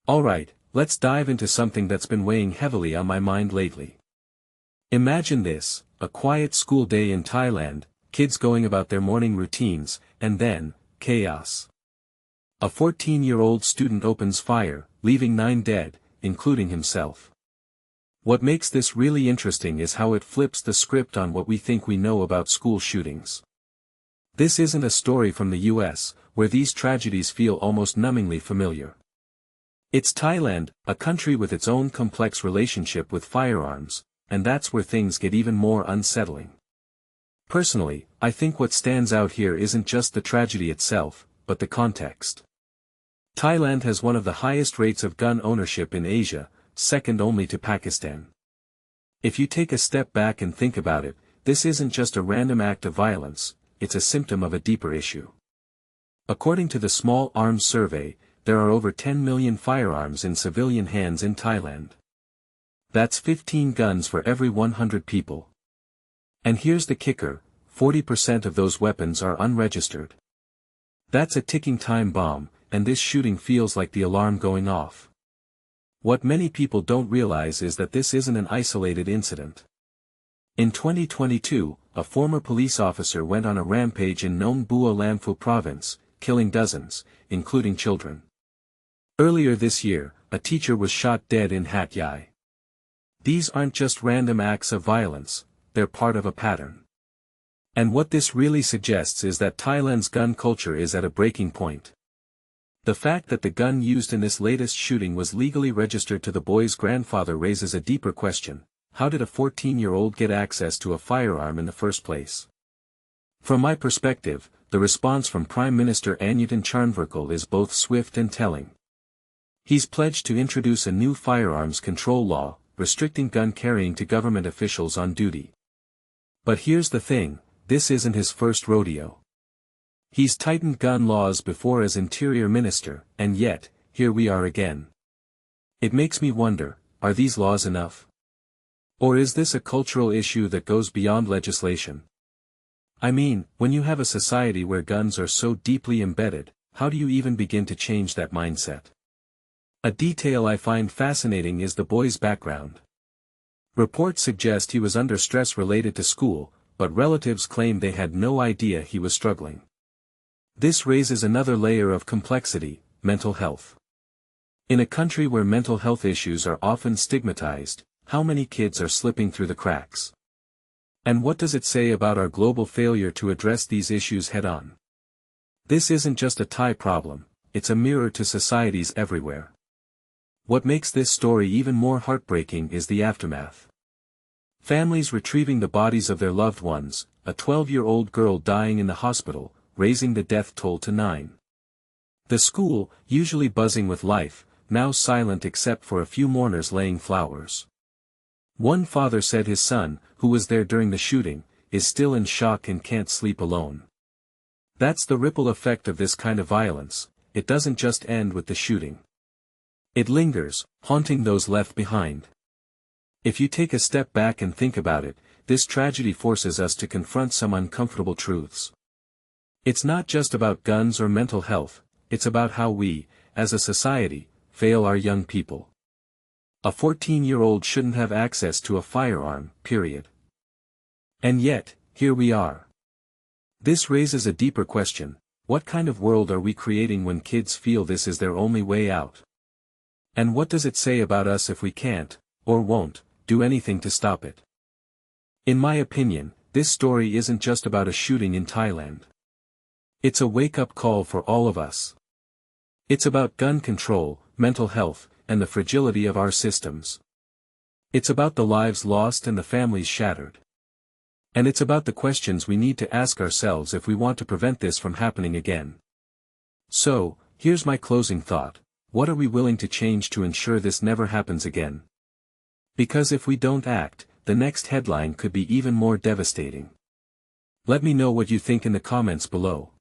Alright, let's dive into something that's been weighing heavily on my mind lately. Imagine this, a quiet school day in Thailand, kids going about their morning routines, and then, chaos. A 14-year-old student opens fire, leaving 9 dead, including himself. What makes this really interesting is how it flips the script on what we think we know about school shootings. This isn't a story from the US, where these tragedies feel almost numbingly familiar. It's Thailand, a country with its own complex relationship with firearms, and that's where things get even more unsettling. Personally, I think what stands out here isn't just the tragedy itself, but the context. Thailand has one of the highest rates of gun ownership in Asia, second only to Pakistan. If you take a step back and think about it, this isn't just a random act of violence, it's a symptom of a deeper issue. According to the Small Arms Survey, there are over 10 million firearms in civilian hands in Thailand. That's 15 guns for every 100 people. And here's the kicker, 40% of those weapons are unregistered. That's a ticking time bomb, and this shooting feels like the alarm going off. What many people don't realize is that this isn't an isolated incident. In 2022, a former police officer went on a rampage in Nong Bua Lamphu province, killing dozens, including children. Earlier this year, a teacher was shot dead in Hat Yai. These aren't just random acts of violence, they're part of a pattern. And what this really suggests is that Thailand's gun culture is at a breaking point. The fact that the gun used in this latest shooting was legally registered to the boy's grandfather raises a deeper question: how did a 14-year-old get access to a firearm in the first place? From my perspective, the response from Prime Minister Anutin Charnvirakul is both swift and telling. He's pledged to introduce a new firearms control law, restricting gun carrying to government officials on duty. But here's the thing, this isn't his first rodeo. He's tightened gun laws before as Interior Minister, and yet, here we are again. It makes me wonder, are these laws enough? Or is this a cultural issue that goes beyond legislation? I mean, when you have a society where guns are so deeply embedded, how do you even begin to change that mindset? A detail I find fascinating is the boy's background. Reports suggest he was under stress related to school, but relatives claim they had no idea he was struggling. This raises another layer of complexity: mental health. In a country where mental health issues are often stigmatized, how many kids are slipping through the cracks? And what does it say about our global failure to address these issues head-on? This isn't just a Thai problem, it's a mirror to societies everywhere. What makes this story even more heartbreaking is the aftermath. Families retrieving the bodies of their loved ones, a 12-year-old girl dying in the hospital, raising the death toll to 9. The school, usually buzzing with life, now silent except for a few mourners laying flowers. One father said his son, who was there during the shooting, is still in shock and can't sleep alone. That's the ripple effect of this kind of violence, it doesn't just end with the shooting. It lingers, haunting those left behind. If you take a step back and think about it, this tragedy forces us to confront some uncomfortable truths. It's not just about guns or mental health, it's about how we, as a society, fail our young people. A 14-year-old shouldn't have access to a firearm, period. And yet, here we are. This raises a deeper question: what kind of world are we creating when kids feel this is their only way out? And what does it say about us if we can't, or won't, do anything to stop it? In my opinion, this story isn't just about a shooting in Thailand. It's a wake-up call for all of us. It's about gun control, mental health, and the fragility of our systems. It's about the lives lost and the families shattered. And it's about the questions we need to ask ourselves if we want to prevent this from happening again. So, here's my closing thought: what are we willing to change to ensure this never happens again? Because if we don't act, the next headline could be even more devastating. Let me know what you think in the comments below.